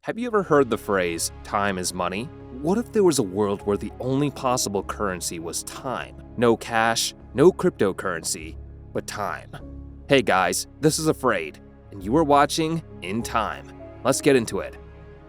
Have you ever heard the phrase, time is money? What if there was a world where the only possible currency was time? No cash, no cryptocurrency, but time. Hey guys, this is Afraid, and you are watching In Time. Let's get into it.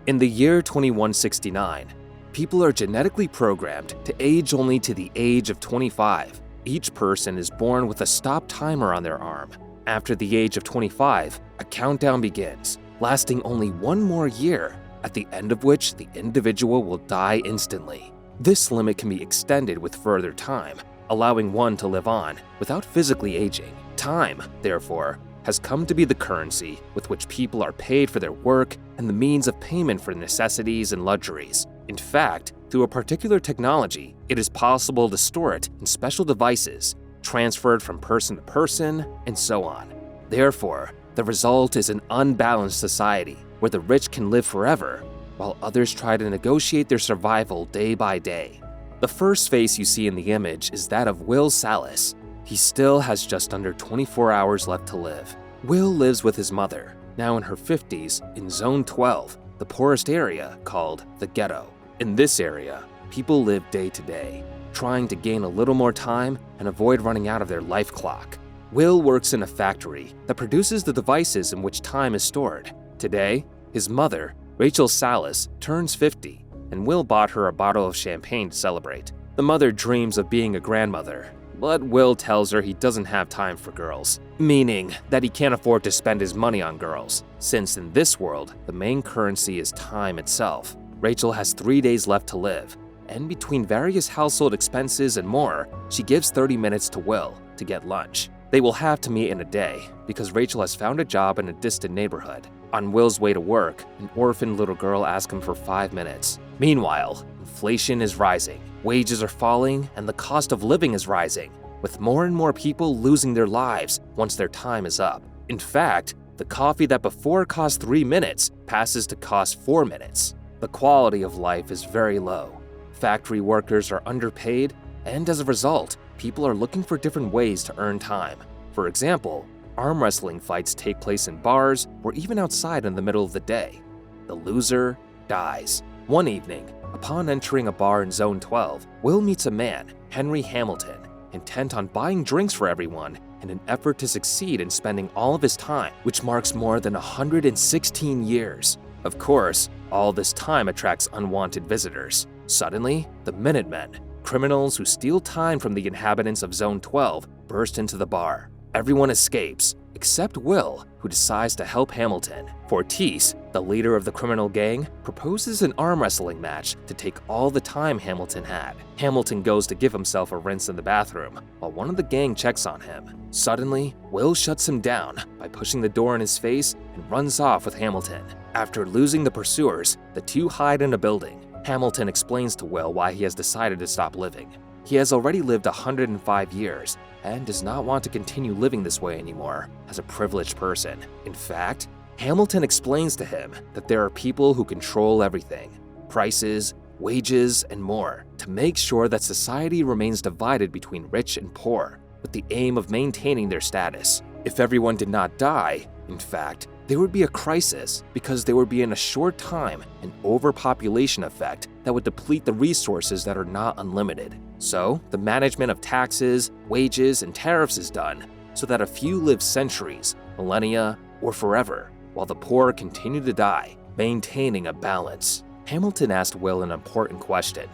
In the year 2169, people are genetically programmed to age only to the age of 25. Each person is born with a stop timer on their arm. After the age of 25, a countdown begins, lasting only one more year, at the end of which the individual will die instantly. This limit can be extended with further time, allowing one to live on without physically aging. Time, therefore, has come to be the currency with which people are paid for their work and the means of payment for necessities and luxuries. In fact, through a particular technology, it is possible to store it in special devices, transferred from person to person, and so on. Therefore, the result is an unbalanced society where the rich can live forever, while others try to negotiate their survival day by day. The first face you see in the image is that of Will Salas. He still has just under 24 hours left to live. Will lives with his mother, now in her 50s, in Zone 12, the poorest area called the Ghetto. In this area, people live day to day, trying to gain a little more time and avoid running out of their life clock. Will works in a factory that produces the devices in which time is stored. Today, his mother, Rachel Salas, turns 50, and Will bought her a bottle of champagne to celebrate. The mother dreams of being a grandmother, but Will tells her he doesn't have time for girls, meaning that he can't afford to spend his money on girls, since in this world, the main currency is time itself. Rachel has 3 days left to live, and between various household expenses and more, she gives 30 minutes to Will to get lunch. They will have to meet in a day, because Rachel has found a job in a distant neighborhood. On Will's way to work, an orphaned little girl asks him for 5 minutes. Meanwhile, inflation is rising, wages are falling, and the cost of living is rising, with more and more people losing their lives once their time is up. In fact, the coffee that before cost 3 minutes passes to cost 4 minutes. The quality of life is very low. Factory workers are underpaid, and as a result, people are looking for different ways to earn time. For example, arm wrestling fights take place in bars or even outside in the middle of the day. The loser dies. One evening, upon entering a bar in Zone 12, Will meets a man, Henry Hamilton, intent on buying drinks for everyone in an effort to succeed in spending all of his time, which marks more than 116 years. Of course, all this time attracts unwanted visitors. Suddenly, the Minutemen, criminals who steal time from the inhabitants of Zone 12, burst into the bar. Everyone escapes, except Will, who decides to help Hamilton. Fortis, the leader of the criminal gang, proposes an arm wrestling match to take all the time Hamilton had. Hamilton goes to give himself a rinse in the bathroom, while one of the gang checks on him. Suddenly, Will shuts him down by pushing the door in his face and runs off with Hamilton. After losing the pursuers, the two hide in a building. Hamilton explains to Will why he has decided to stop living. He has already lived 105 years and does not want to continue living this way anymore as a privileged person. In fact, Hamilton explains to him that there are people who control everything, prices, wages, and more, to make sure that society remains divided between rich and poor, with the aim of maintaining their status. If everyone did not die, in fact, there would be a crisis because there would be in a short time an overpopulation effect that would deplete the resources that are not unlimited. So, the management of taxes, wages, and tariffs is done so that a few live centuries, millennia, or forever, while the poor continue to die, maintaining a balance. Hamilton asked Will an important question.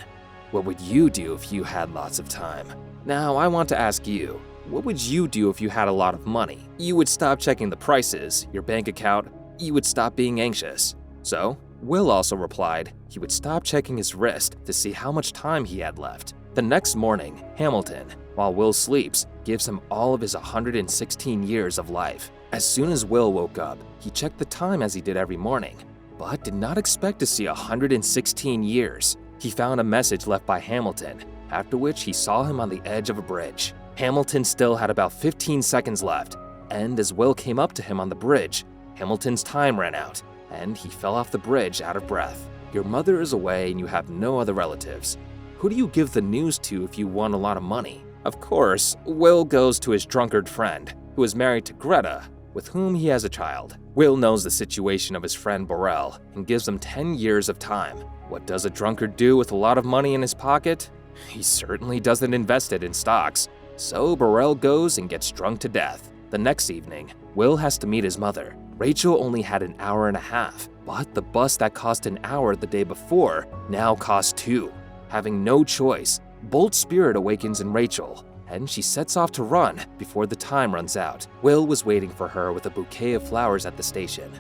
What would you do if you had lots of time? Now, I want to ask you, what would you do if you had a lot of money? You would stop checking the prices, your bank account, you would stop being anxious. So, Will also replied he would stop checking his wrist to see how much time he had left. The next morning, Hamilton, while Will sleeps, gives him all of his 116 years of life. As soon as Will woke up, he checked the time as he did every morning, but did not expect to see 116 years. He found a message left by Hamilton, after which he saw him on the edge of a bridge. Hamilton still had about 15 seconds left, and as Will came up to him on the bridge, Hamilton's time ran out, and he fell off the bridge out of breath. Your mother is away and you have no other relatives. Who do you give the news to if you won a lot of money? Of course, Will goes to his drunkard friend, who is married to Greta, with whom he has a child. Will knows the situation of his friend Burrell and gives him 10 years of time. What does a drunkard do with a lot of money in his pocket? He certainly doesn't invest it in stocks. So Burrell goes and gets drunk to death. The next evening, Will has to meet his mother. Rachel only had an hour and a half, but the bus that cost an hour the day before now costs 2. Having no choice, bold spirit awakens in Rachel, and she sets off to run before the time runs out. Will was waiting for her with a bouquet of flowers at the station,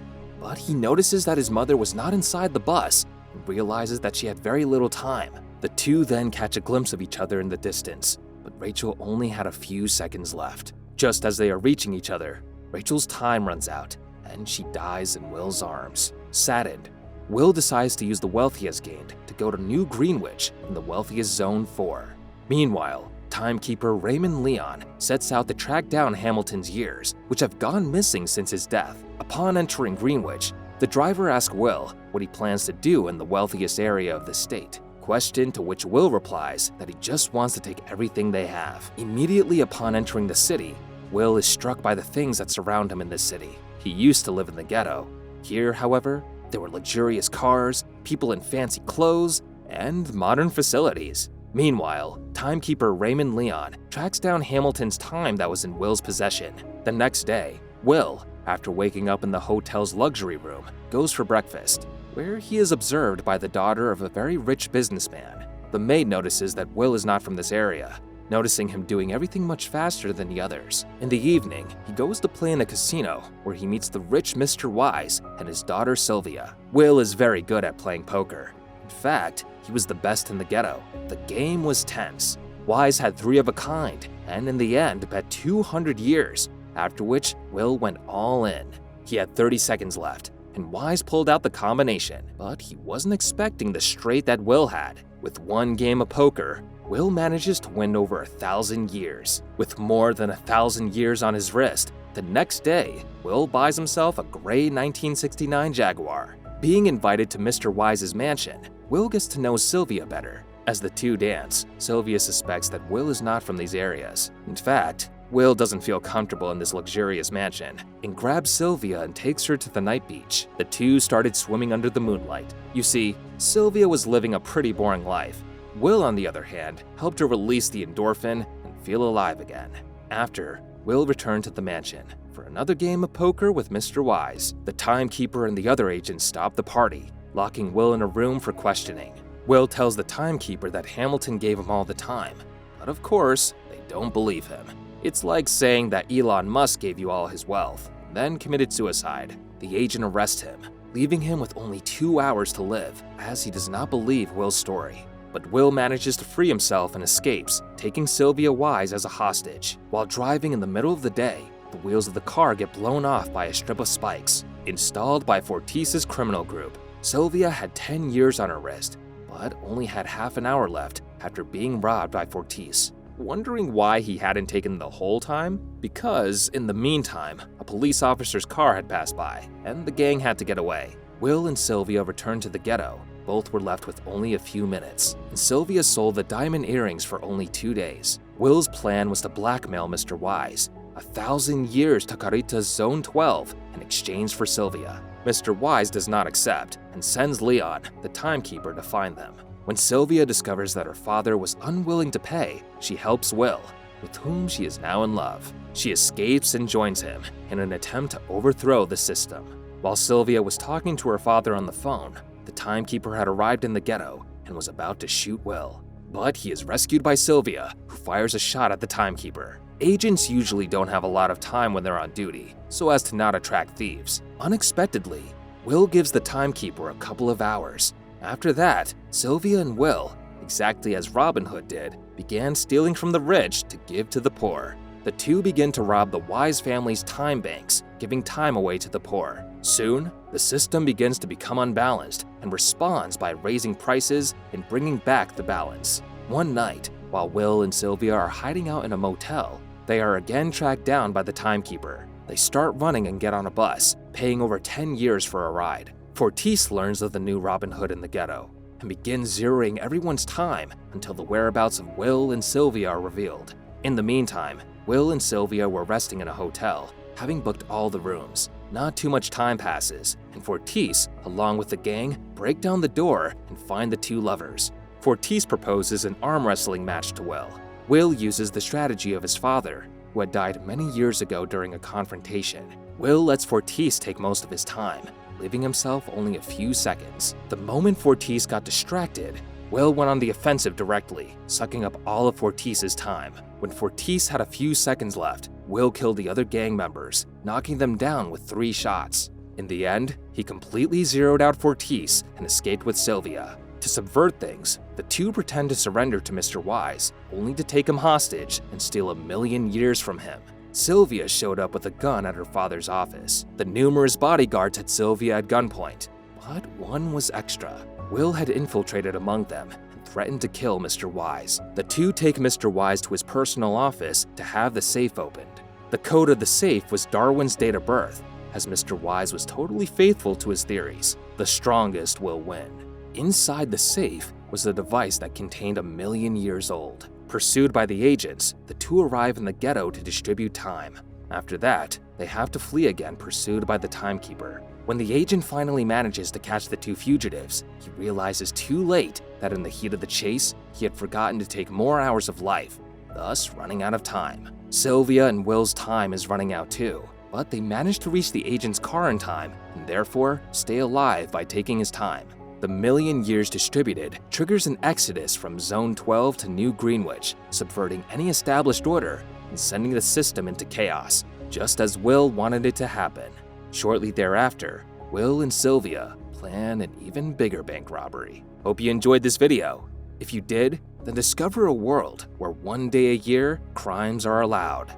but he notices that his mother was not inside the bus and realizes that she had very little time. The two then catch a glimpse of each other in the distance, but Rachel only had a few seconds left. Just as they are reaching each other, Rachel's time runs out, and she dies in Will's arms. Saddened, Will decides to use the wealth he has gained to go to New Greenwich in the wealthiest Zone 4. Meanwhile, timekeeper Raymond Leon sets out to track down Hamilton's years, which have gone missing since his death. Upon entering Greenwich, the driver asks Will what he plans to do in the wealthiest area of the state. Question to which Will replies that he just wants to take everything they have. Immediately upon entering the city, Will is struck by the things that surround him in this city. He used to live in the ghetto. Here, however, there were luxurious cars, people in fancy clothes, and modern facilities. Meanwhile, timekeeper Raymond Leon tracks down Hamilton's time that was in Will's possession. The next day, Will, after waking up in the hotel's luxury room, goes for breakfast, where he is observed by the daughter of a very rich businessman. The maid notices that Will is not from this area, noticing him doing everything much faster than the others. In the evening, he goes to play in a casino where he meets the rich Mr. Wise and his daughter Sylvia. Will is very good at playing poker. In fact, he was the best in the ghetto. The game was tense. Wise had 3 of a kind, and in the end bet 200 years, after which Will went all in. He had 30 seconds left, and Wise pulled out the combination, but he wasn't expecting the straight that Will had. With 1 game of poker, Will manages to win over 1,000 years. With more than 1,000 years on his wrist, the next day, Will buys himself a gray 1969 Jaguar. Being invited to Mr. Wise's mansion, Will gets to know Sylvia better. As the two dance, Sylvia suspects that Will is not from these areas. In fact, Will doesn't feel comfortable in this luxurious mansion and grabs Sylvia and takes her to the night beach. The two started swimming under the moonlight. You see, Sylvia was living a pretty boring life. Will, on the other hand, helped her release the endorphin and feel alive again. After, Will returned to the mansion for another game of poker with Mr. Wise. The timekeeper and the other agents stop the party, locking Will in a room for questioning. Will tells the timekeeper that Hamilton gave him all the time, but of course, they don't believe him. It's like saying that Elon Musk gave you all his wealth, then committed suicide. The agent arrests him, leaving him with only 2 hours to live, as he does not believe Will's story. But Will manages to free himself and escapes, taking Sylvia Wise as a hostage. While driving in the middle of the day, the wheels of the car get blown off by a strip of spikes. Installed by Fortis's criminal group, Sylvia had 10 years on her wrist, but only had half an hour left after being robbed by Fortis. Wondering why he hadn't taken the whole time? Because, in the meantime, a police officer's car had passed by, and the gang had to get away. Will and Sylvia returned to the ghetto. Both were left with only a few minutes, and Sylvia sold the diamond earrings for only 2 days. Will's plan was to blackmail Mr. Wise, 1,000 years to Carita's Zone 12, in exchange for Sylvia. Mr. Wise does not accept, and sends Leon, the timekeeper, to find them. When Sylvia discovers that her father was unwilling to pay, she helps Will, with whom she is now in love. She escapes and joins him in an attempt to overthrow the system. While Sylvia was talking to her father on the phone, the timekeeper had arrived in the ghetto and was about to shoot Will. But he is rescued by Sylvia, who fires a shot at the timekeeper. Agents usually don't have a lot of time when they're on duty, so as to not attract thieves. Unexpectedly, Will gives the timekeeper a couple of hours. After that, Sylvia and Will, exactly as Robin Hood did, began stealing from the rich to give to the poor. The two begin to rob the Wise family's time banks, giving time away to the poor. Soon, the system begins to become unbalanced and responds by raising prices and bringing back the balance. One night, while Will and Sylvia are hiding out in a motel, they are again tracked down by the timekeeper. They start running and get on a bus, paying over 10 years for a ride. Fortis learns of the new Robin Hood in the ghetto and begins zeroing everyone's time until the whereabouts of Will and Sylvia are revealed. In the meantime, Will and Sylvia were resting in a hotel, having booked all the rooms. Not too much time passes, and Fortis, along with the gang, break down the door and find the two lovers. Fortis proposes an arm wrestling match to Will. Will uses the strategy of his father, who had died many years ago during a confrontation. Will lets Fortis take most of his time, leaving himself only a few seconds. The moment Fortis got distracted, Will went on the offensive directly, sucking up all of Fortis's time. When Fortis had a few seconds left, Will killed the other gang members, knocking them down with 3 shots. In the end, he completely zeroed out Fortis and escaped with Sylvia. To subvert things, the two pretend to surrender to Mr. Wise, only to take him hostage and steal 1,000,000 years from him. Sylvia showed up with a gun at her father's office. The numerous bodyguards had Sylvia at gunpoint, but one was extra. Will had infiltrated among them and threatened to kill Mr. Wise. The two take Mr. Wise to his personal office to have the safe opened. The code of the safe was Darwin's date of birth, as Mr. Wise was totally faithful to his theories. The strongest will win. Inside the safe was a device that contained 1,000,000 years old. Pursued by the agents, the two arrive in the ghetto to distribute time. After that, they have to flee again, pursued by the timekeeper. When the agent finally manages to catch the two fugitives, he realizes too late that in the heat of the chase, he had forgotten to take more hours of life, thus running out of time. Sylvia and Will's time is running out too, but they manage to reach the agent's car in time and therefore stay alive by taking his time. The 1,000,000 years distributed triggers an exodus from Zone 12 to New Greenwich, subverting any established order and sending the system into chaos, just as Will wanted it to happen. Shortly thereafter, Will and Sylvia plan an even bigger bank robbery. Hope you enjoyed this video. If you did, then discover a world where one day a year, crimes are allowed.